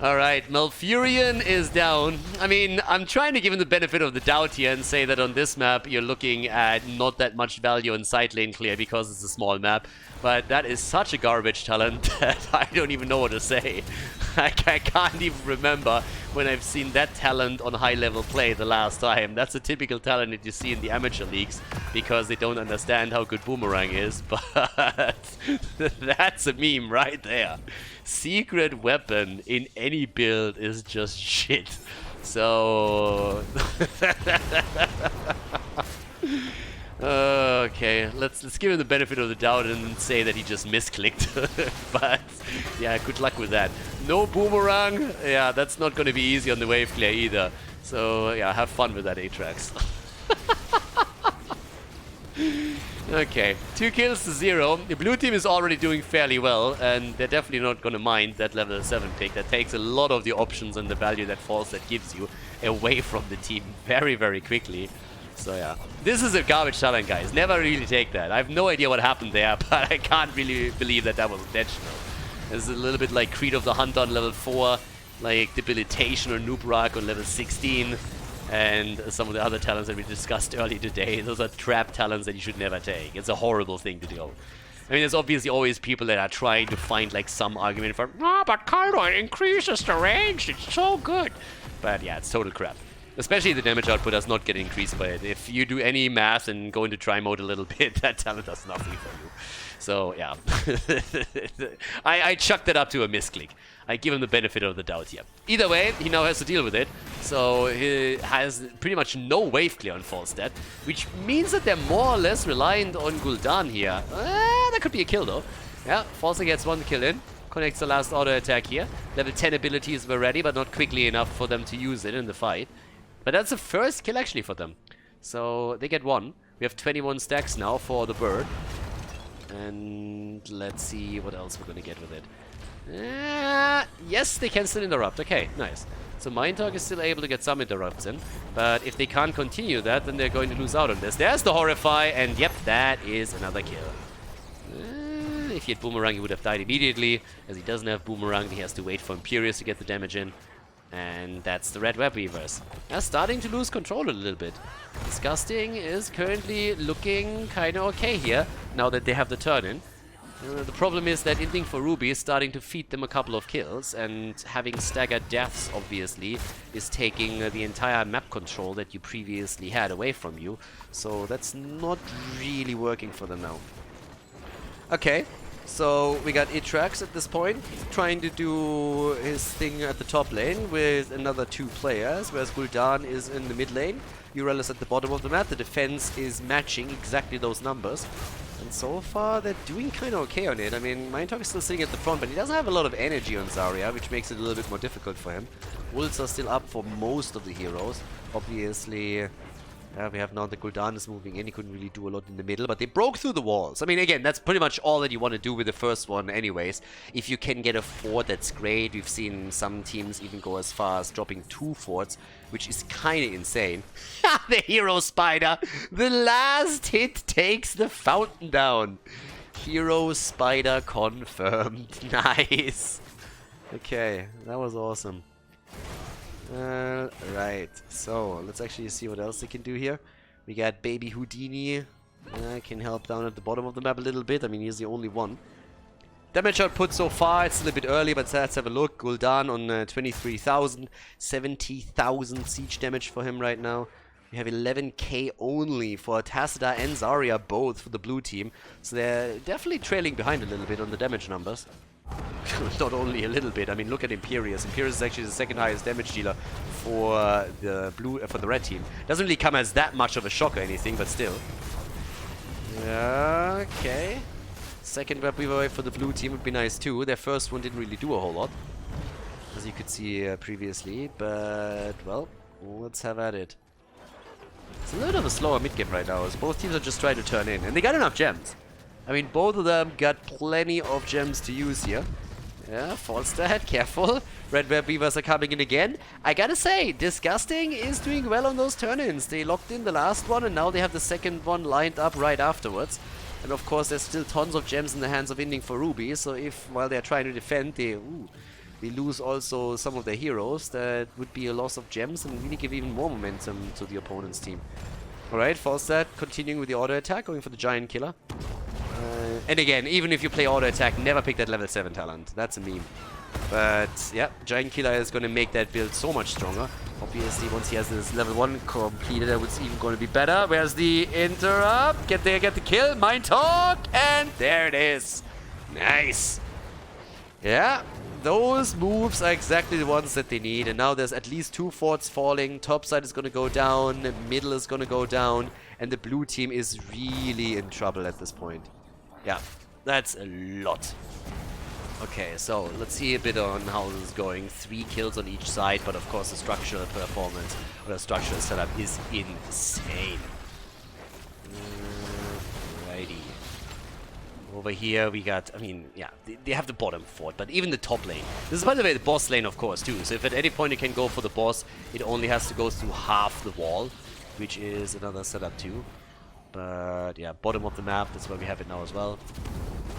Alright, Malfurion is down. I mean, I'm trying to give him the benefit of the doubt here and say that on this map you're looking at not that much value in side lane clear because it's a small map. But that is such a garbage talent that I don't even know what to say. I can't even remember when I've seen that talent on high level play the last time. That's a typical talent that you see in the amateur leagues because they don't understand how good Boomerang is. But that's a meme right there. Secret weapon in any build is just shit. So okay, let's give him the benefit of the doubt and say that he just misclicked. But yeah, good luck with that. No Boomerang. Yeah, that's not going to be easy on the wave clear either. So yeah, have fun with that, Aatrax. Okay, 2 kills to 0. The blue team is already doing fairly well, and they're definitely not going to mind that level 7 pick. That takes a lot of the options and the value that False that gives you away from the team very, very quickly. So yeah, this is a garbage talent, guys. Never really take that. I have no idea what happened there, but I can't really believe that that was intentional. It's a little bit like Creed of the Hunter on level 4, like Debilitation or Noob Rock on level 16, and some of the other talents that we discussed earlier today. Those are trap talents that you should never take. It's a horrible thing to do. I mean, there's obviously always people that are trying to find like some argument for, but Khaldor increases the range, it's so good. But yeah, it's total crap. Especially the damage output does not get increased by it. If you do any math and go into try mode a little bit, that talent does nothing for you. So yeah, I chucked that up to a misclick. I give him the benefit of the doubt here. Either way, he now has to deal with it. So he has pretty much no wave clear on False Stat, which means that they're more or less reliant on Gul'dan here. That could be a kill though. Yeah, False gets 1 kill in. Connects the last auto attack here. Level 10 abilities were ready, but not quickly enough for them to use it in the fight. But that's the first kill actually for them. So they get 1. We have 21 stacks now for the bird. And let's see what else we're going to get with it. Yes, they can still interrupt. Okay, nice. So Mindtalk is still able to get some interrupts in. But if they can't continue that, then they're going to lose out on this. There's the Horrify, and yep, that is another kill. If he had Boomerang, he would have died immediately. As he doesn't have Boomerang, he has to wait for Imperious to get the damage in. And that's the Red Web Weavers. They're starting to lose control a little bit. Disgusting is currently looking kind of okay here, now that they have the turn in. The problem is that Inting for Ruby is starting to feed them a couple of kills, and having staggered deaths, obviously, is taking the entire map control that you previously had away from you. So that's not really working for them now. Okay. So we got Aatrax at this point, trying to do his thing at the top lane with another 2 players, whereas Gul'dan is in the mid lane. Urel is at the bottom of the map. The defense is matching exactly those numbers. And so far, they're doing kind of okay on it. I mean, Mindtalk is still sitting at the front, but he doesn't have a lot of energy on Zarya, which makes it a little bit more difficult for him. Wolves are still up for most of the heroes. Obviously, we have now the Gul'dan is moving in. He couldn't really do a lot in the middle, but they broke through the walls. I mean, again, that's pretty much all that you want to do with the first one anyways. If you can get a fort, that's great. We've seen some teams even go as far as dropping 2 forts, which is kind of insane. The Hero Spider! The last hit takes the fountain down. Hero Spider confirmed. Nice. Okay, that was awesome. Right, so let's actually see what else they can do here. We got Baby Houdini. Can help down at the bottom of the map a little bit. I mean, he's the only one. Damage output so far, it's a little bit early, but let's have a look. Gul'dan on 23,000, 70,000 siege damage for him right now. We have 11k only for Tassadar and Zarya, both for the blue team. So they're definitely trailing behind a little bit on the damage numbers. Not only a little bit. I mean, look at Imperius. Imperius is actually the second highest damage dealer for the red team. Doesn't really come as that much of a shock or anything, but still. Okay. Second web weaver wave for the blue team would be nice too. Their first one didn't really do a whole lot, as you could see previously. But well, let's have at it. It's a little bit of a slower mid game right now, as both teams are just trying to turn in, and they got enough gems. I mean, both of them got plenty of gems to use here. Yeah, false stat, careful. Red Web Weavers are coming in again. I gotta say, Disgusting is doing well on those turn-ins. They locked in the last one, and now they have the second one lined up right afterwards. And of course, there's still tons of gems in the hands of Inting for Ruby, so if, while they're trying to defend, they lose also some of their heroes, that would be a loss of gems and really give even more momentum to the opponent's team. Alright, false stat, continuing with the auto attack, going for the giant killer. And again, even if you play auto attack, never pick that level 7 talent. That's a meme. But yeah, giant killer is going to make that build so much stronger. Obviously, once he has this level 1 completed, that was even going to be better. Where's the interrupt? Get there, get the kill. Mind talk, and there it is. Nice. Yeah, those moves are exactly the ones that they need. And now there's at least 2 forts falling. Top side is going to go down, middle is going to go down, and the blue team is really in trouble at this point. Yeah, that's a lot. Okay, so let's see a bit on how this is going. 3 kills on each side, but of course the structural performance or the structural setup is insane. Righty. Over here we got, I mean, yeah, they have the bottom fort, but even the top lane. This is, by the way, the boss lane, of course, too. So if at any point you can go for the boss, it only has to go through half the wall, which is another setup too. But yeah, bottom of the map, that's where we have it now as well.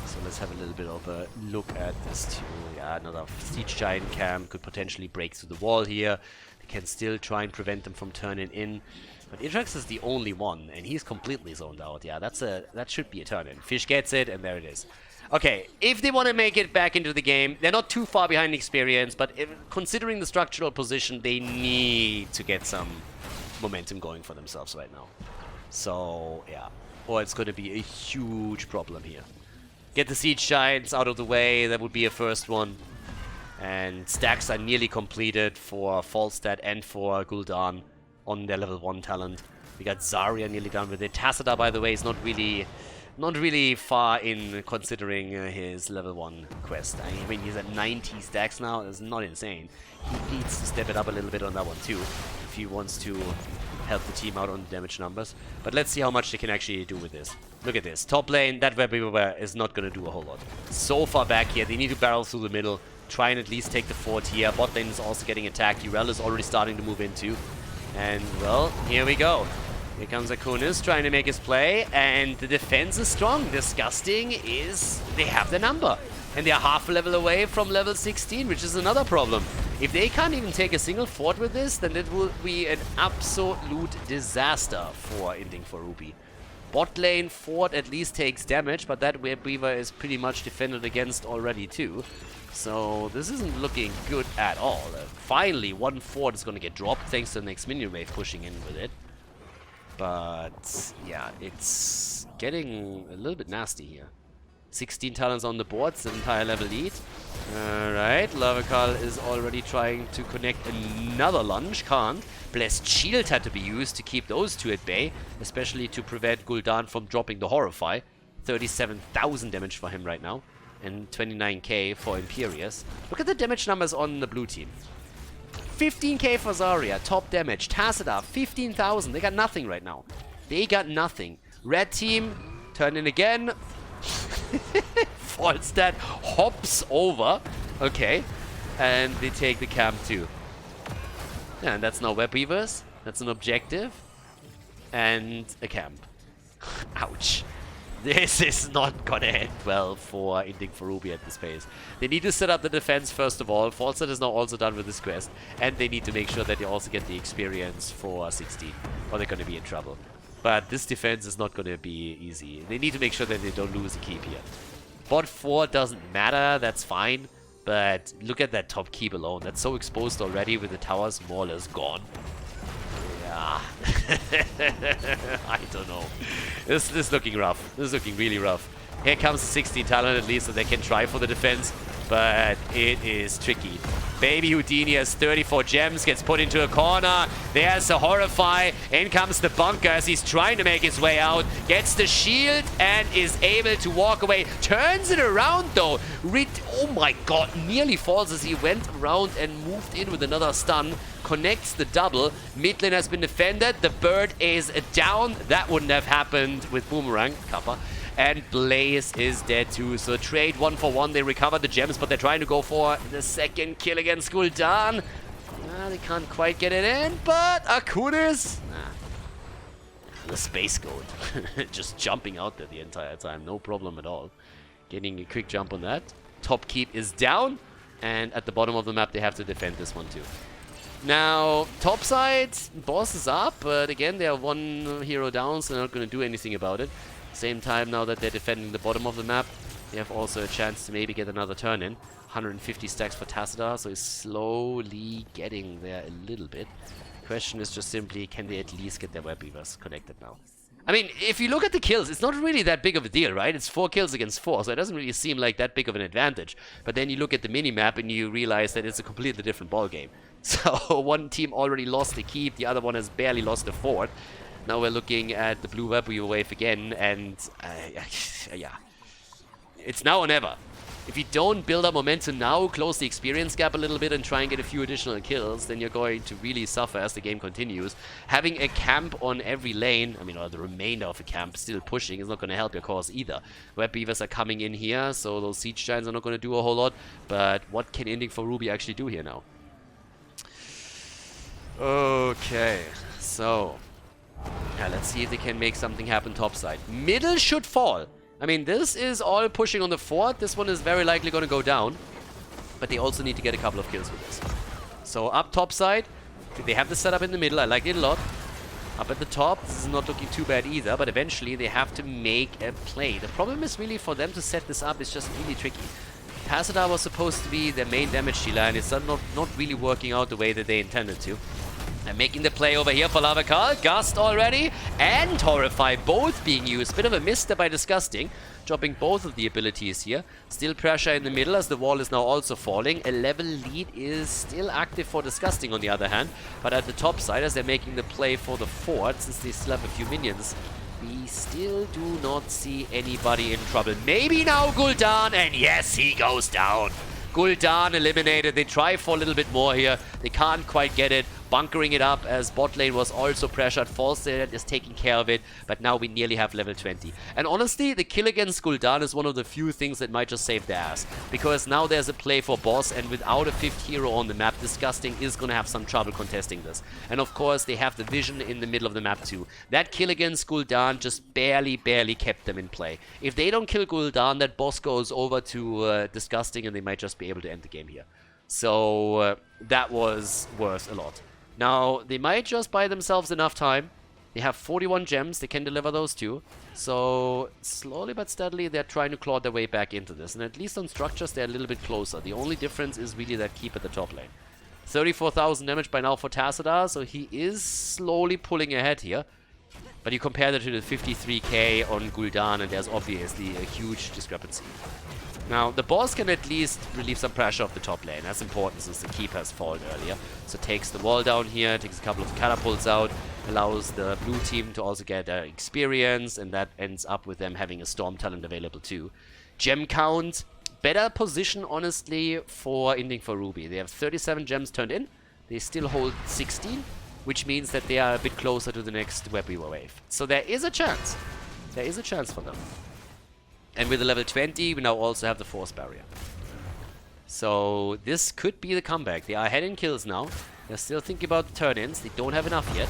So let's have a little bit of a look at this too. Yeah, another siege giant camp could potentially break through the wall here. They can still try and prevent them from turning in. But Itrax is the only one, and he's completely zoned out. Yeah, that should be a turn-in. Fish gets it, and there it is. Okay, if they want to make it back into the game, they're not too far behind experience, but considering the structural position, they need to get some momentum going for themselves right now. So, yeah. Or it's going to be a huge problem here. Get the siege giants out of the way, that would be a first one. And stacks are nearly completed for Falstad and for Gul'dan on their level 1 talent. We got Zarya nearly done with it. Tassadar, by the way, is not really far in considering his level 1 quest. I mean, he's at 90 stacks now. That's not insane. He needs to step it up a little bit on that one too, if he wants to help the team out on the damage numbers. But let's see how much they can actually do with this. Look at this. Top lane, that web weaver is not going to do a whole lot. So far back here, they need to barrel through the middle, try and at least take the fort here. Bot lane is also getting attacked. Urel is already starting to move into. And, well, here we go. Here comes Akunis trying to make his play, and the defense is strong. Disgusting is... they have the number. And they're half a level away from level 16, which is another problem. If they can't even take a single fort with this, then it will be an absolute disaster for Inting for Ruby. Bot lane fort at least takes damage, but that web weaver is pretty much defended against already too. So this isn't looking good at all. Finally, 1 fort is going to get dropped thanks to the next minion wave pushing in with it. But yeah, it's getting a little bit nasty here. 16 talents on the board, it's an entire level lead. Alright, Lavakal is already trying to connect another lunge, can't. Blessed Shield had to be used to keep those two at bay, especially to prevent Gul'dan from dropping the Horrify. 37,000 damage for him right now, and 29k for Imperius. Look at the damage numbers on the blue team. 15k for Zarya, top damage. Tassadar, 15,000. They got nothing right now. They got nothing. Red team, turn in again. Falstad hops over. Okay. And they take the camp too. Yeah, and that's now web weavers. That's an objective. And a camp. Ouch. This is not gonna end well for Inting for Ruby at this pace. They need to set up the defense first of all. Falstad is now also done with this quest. And they need to make sure that they also get the experience for 16. Or they're gonna be in trouble. But this defense is not gonna be easy. They need to make sure that they don't lose a keep here. Bot 4 doesn't matter, that's fine. But look at that top keep alone. That's so exposed already with the towers more or less gone. Yeah. I don't know. This is looking rough. This is looking really rough. Here comes the 16 talent at least, so they can try for the defense. but it is tricky. Baby Houdini has 34 gems, gets put into a corner. There's a Horrify. In comes the bunker as he's trying to make his way out. Gets the shield and is able to walk away. Turns it around though. Oh my god, nearly falls as he went around and moved in with another stun. Connects the double. Mid lane has been defended. The bird is down. That wouldn't have happened with Boomerang. Kappa. And Blaze is dead too. So trade 1-for-1. They recovered the gems, but they're trying to go for the second kill against Gul'dan. They can't quite get it in, but Akunis. The space goat. Just jumping out there the entire time. No problem at all. Getting a quick jump on that. Top keep is down. And at the bottom of the map, they have to defend this one too. Now, top side, boss is up. But again, they are one hero down, so they're not going to do anything about it. Same time now that they're defending the bottom of the map, they have also a chance to maybe get another turn in. 150 stacks for Tassadar, so he's slowly getting there a little bit. Question is just simply, can they at least get their web weavers connected now? I mean, if you look at the kills, it's not really that big of a deal, right? It's 4 kills against 4, so it doesn't really seem like that big of an advantage. But then you look at the minimap and you realize that it's a completely different ballgame. So one team already lost the keep, the other one has barely lost the fort. Now we're looking at the blue web weaver wave again, and yeah, it's now or never. If you don't build up momentum now, close the experience gap a little bit and try and get a few additional kills, then you're going to really suffer as the game continues. Having a camp on every lane, I mean, or the remainder of a camp still pushing, is not going to help your cause either. Web weavers are coming in here, so those siege giants are not going to do a whole lot. But what can Inting for Ruby actually do here now? Okay, so yeah, let's see if they can make something happen topside. Middle should fall. I mean, this is all pushing on the fort. This one is very likely going to go down. But they also need to get a couple of kills with this. So up topside, they have the setup in the middle. I like it a lot. Up at the top, this is not looking too bad either. But eventually they have to make a play. The problem is really for them to set this up is just really tricky. Tassadar was supposed to be their main damage dealer, and it's not really working out the way that they intended to. And making the play over here for Lavakal. Gust already and Horrify both being used. Bit of a miss there by Disgusting. Dropping both of the abilities here. Still pressure in the middle as the wall is now also falling. A level lead is still active for Disgusting on the other hand. But at the top side, as they're making the play for the fort, since they still have a few minions, we still do not see anybody in trouble. Maybe now Gul'dan, and yes, he goes down. Gul'dan eliminated. They try for a little bit more here. They can't quite get it. Bunkering it up as bot lane was also pressured. Falstead is taking care of it, but now we nearly have level 20. And honestly, the kill against Gul'dan is one of the few things that might just save their ass. Because now there's a play for boss, and without a 5th hero on the map, Disgusting is going to have some trouble contesting this. And of course, they have the vision in the middle of the map too. That kill against Gul'dan just barely kept them in play. If they don't kill Gul'dan, that boss goes over to Disgusting, and they might just be able to end the game here. So that was worth a lot. Now, they might just buy themselves enough time. They have 41 gems. They can deliver those too. So, slowly but steadily, they're trying to claw their way back into this. And at least on structures, they're a little bit closer. The only difference is really that keep at the top lane. 34,000 damage by now for Tassadar, so he is slowly pulling ahead here. But you compare that to the 53k on Gul'dan, and there's obviously a huge discrepancy. Now, the boss can at least relieve some pressure off the top lane. That's important since the keep has fallen earlier. So takes the wall down here, takes a couple of catapults out, allows the blue team to also get experience, and that ends up with them having a storm talent available too. Gem count, better position honestly for Inting for Ruby. They have 37 gems turned in. They still hold 16, which means that they are a bit closer to the next web weaver wave. So there is a chance. There is a chance for them. And with the level 20, we now also have the force barrier. So this could be the comeback. They are ahead in kills now. They're still thinking about the turn-ins. They don't have enough yet.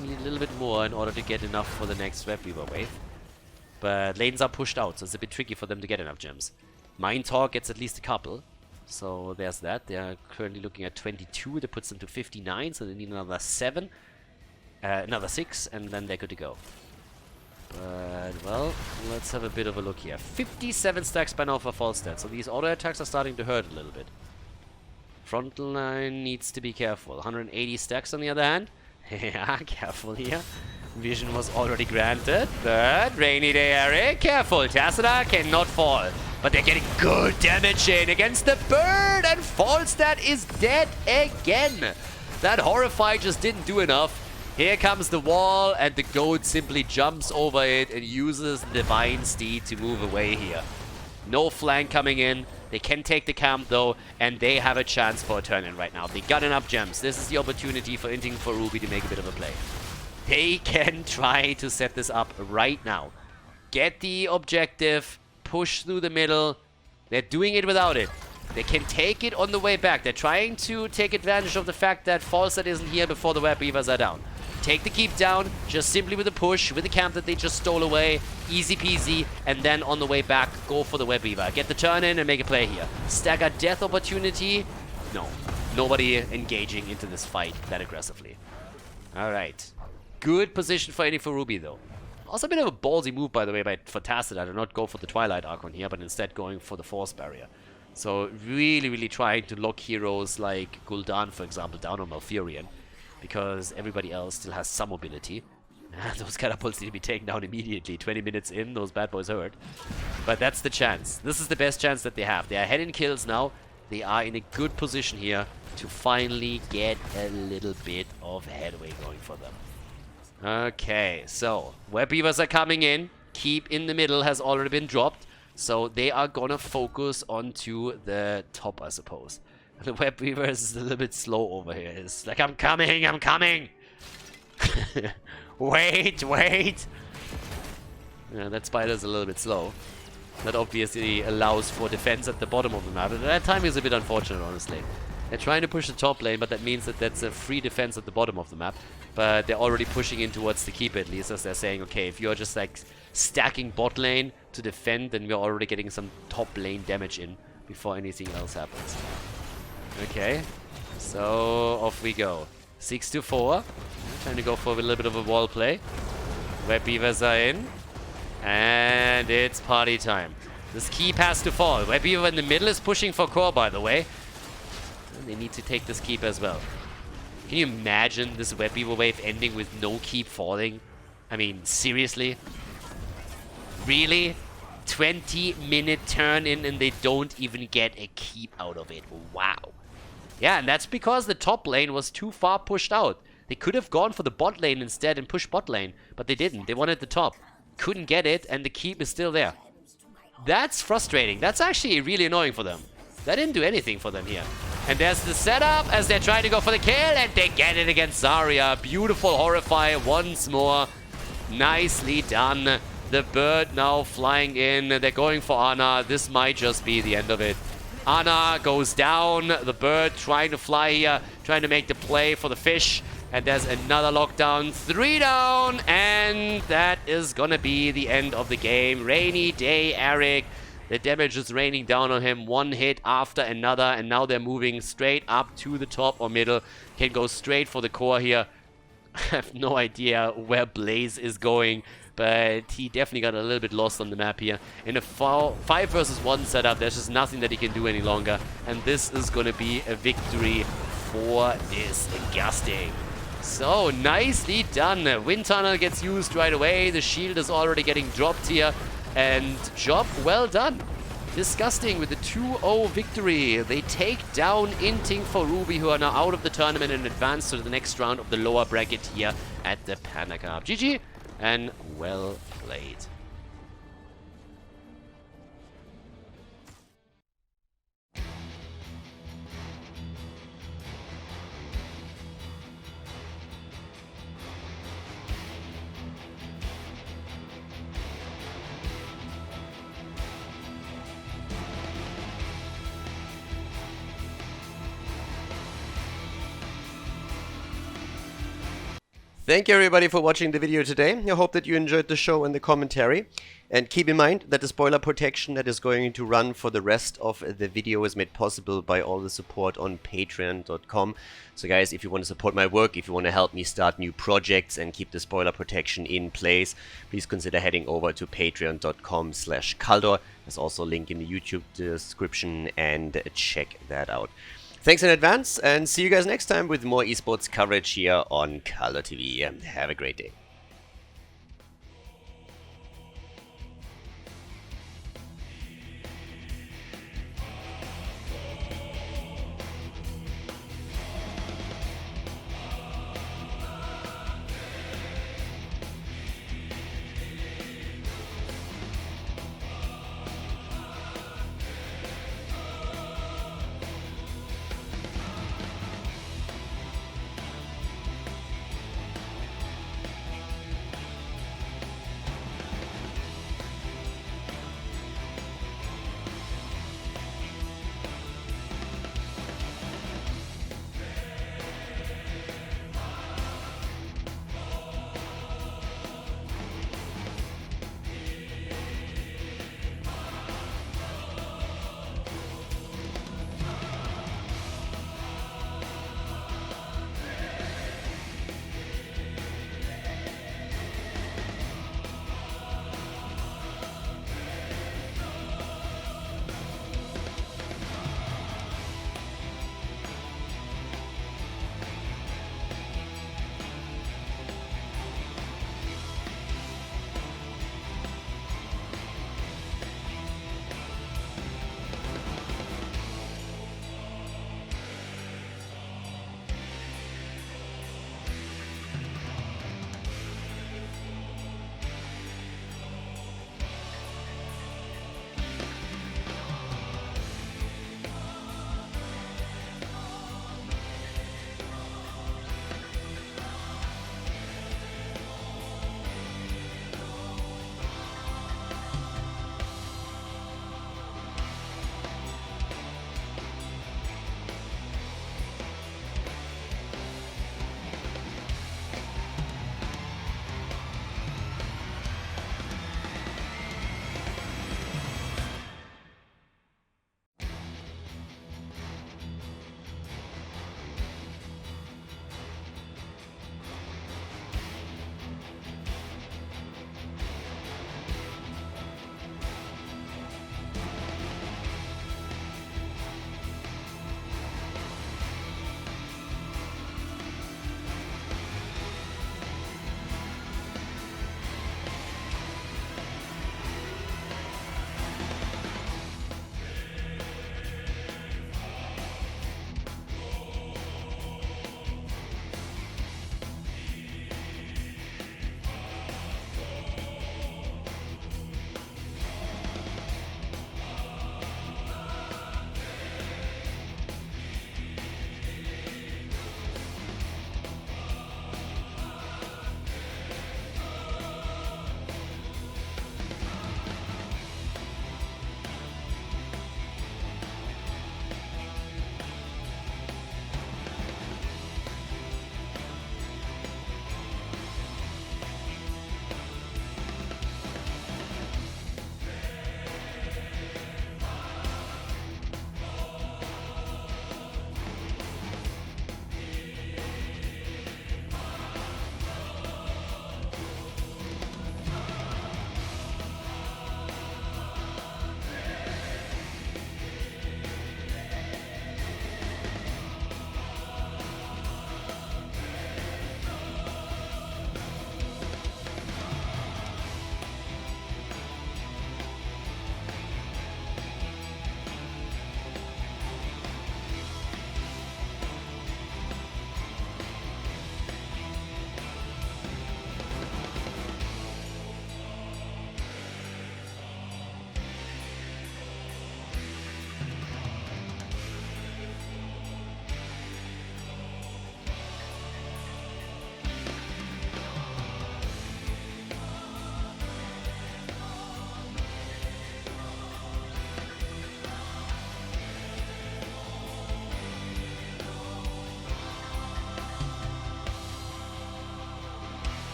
They need a little bit more in order to get enough for the next web weaver wave. But lanes are pushed out, so it's a bit tricky for them to get enough gems. Mind Talk gets at least a couple. So there's that. They are currently looking at 22. That puts them to 59, so they need another 7. Another 6, and then they're good to go. But, well, let's have a bit of a look here. 57 stacks by now for Falstad, so these auto attacks are starting to hurt a little bit. Front line needs to be careful. 180 stacks on the other hand. Yeah, careful here. Vision was already granted, but Rainy Day Eric, careful. Tassadar cannot fall. but they're getting good damage in against the bird, and Falstad is dead again. That Horrify just didn't do enough. Here comes the wall, and the goat simply jumps over it and uses the Divine Steed to move away here. No flank coming in. They can take the camp though, and they have a chance for a turn-in right now. They got enough gems. This is the opportunity for Inting for Ruby to make a bit of a play. They can try to set this up right now. Get the objective, push through the middle. They're doing it without it. They can take it on the way back. They're trying to take advantage of the fact that Falstad isn't here before the Web Weavers are down. Take the keep down, just simply with a push, with the camp that they just stole away. Easy peasy, and then on the way back, go for the Web Weaver. Get the turn in and make a play here. Stagger death opportunity. No, nobody engaging into this fight that aggressively. Alright. Good position for Inting for Ruby though. Also a bit of a ballsy move, by the way, for Tacita to not go for the Twilight Archon here, but instead going for the Force Barrier. So really trying to lock heroes like Gul'dan, for example, down on Malfurion, because everybody else still has some mobility. Those catapults need to be taken down immediately. 20 minutes in, those bad boys hurt. But that's the chance. This is the best chance that they have. They are ahead in kills now. They are in a good position here to finally get a little bit of headway going for them. Okay, so Web Weavers are coming in. Keep in the middle has already been dropped. So they are gonna focus onto the top, I suppose. The Web Weavers is a little bit slow over here. It's like, I'm coming, I'm coming! Wait! Yeah, that spider's a little bit slow. That obviously allows for defense at the bottom of the map. And that time is a bit unfortunate, honestly. They're trying to push the top lane, but that means that that's a free defense at the bottom of the map. But they're already pushing in towards the keep, at least, as they're saying, okay, if you're just like stacking bot lane to defend, then we're already getting some top lane damage in before anything else happens. Okay, so off we go. 6-4. Trying to go for a little bit of a wall play. Web Weavers are in. And it's party time. This keep has to fall. Web Weaver in the middle is pushing for core, by the way. And they need to take this keep as well. Can you imagine this Web Weaver wave ending with no keep falling? I mean, seriously? Really? 20-minute turn in and they don't even get a keep out of it. Wow. Yeah, and that's because the top lane was too far pushed out. They could have gone for the bot lane instead and pushed bot lane, but they didn't. They wanted the top. Couldn't get it, and the keep is still there. That's frustrating. That's actually really annoying for them. That didn't do anything for them here. And there's the setup as they're trying to go for the kill, and they get it against Zarya. Beautiful Horrify once more. Nicely done. The bird now flying in. They're going for Ana. This might just be the end of it. Ana goes down. The bird trying to fly here, trying to make the play for the fish. And there's another lockdown. 3 down. And that is gonna be the end of the game. Rainy day, Eric. The damage is raining down on him. One hit after another. And now they're moving straight up to the top or middle. Can go straight for the core here. I have no idea where Blaze is going, but he definitely got a little bit lost on the map here. In a 5 versus 1 setup, there's just nothing that he can do any longer. And this is going to be a victory for Disgusting. So, nicely done. Wind Tunnel gets used right away. The shield is already getting dropped here. And job well done. Disgusting with the 2-0 victory. They take down Inting for Ruby, who are now out of the tournament and advance to the next round of the lower bracket here at the Panda Cup. GG and well played. Thank you everybody for watching the video today. I hope that you enjoyed the show and the commentary. And keep in mind that the spoiler protection that is going to run for the rest of the video is made possible by all the support on patreon.com. So guys, if you want to support my work, if you want to help me start new projects and keep the spoiler protection in place, please consider heading over to patreon.com/Khaldor. There's also a link in the YouTube description and check that out. Thanks in advance, and see you guys next time with more esports coverage here on Khaldor TV. Have a great day.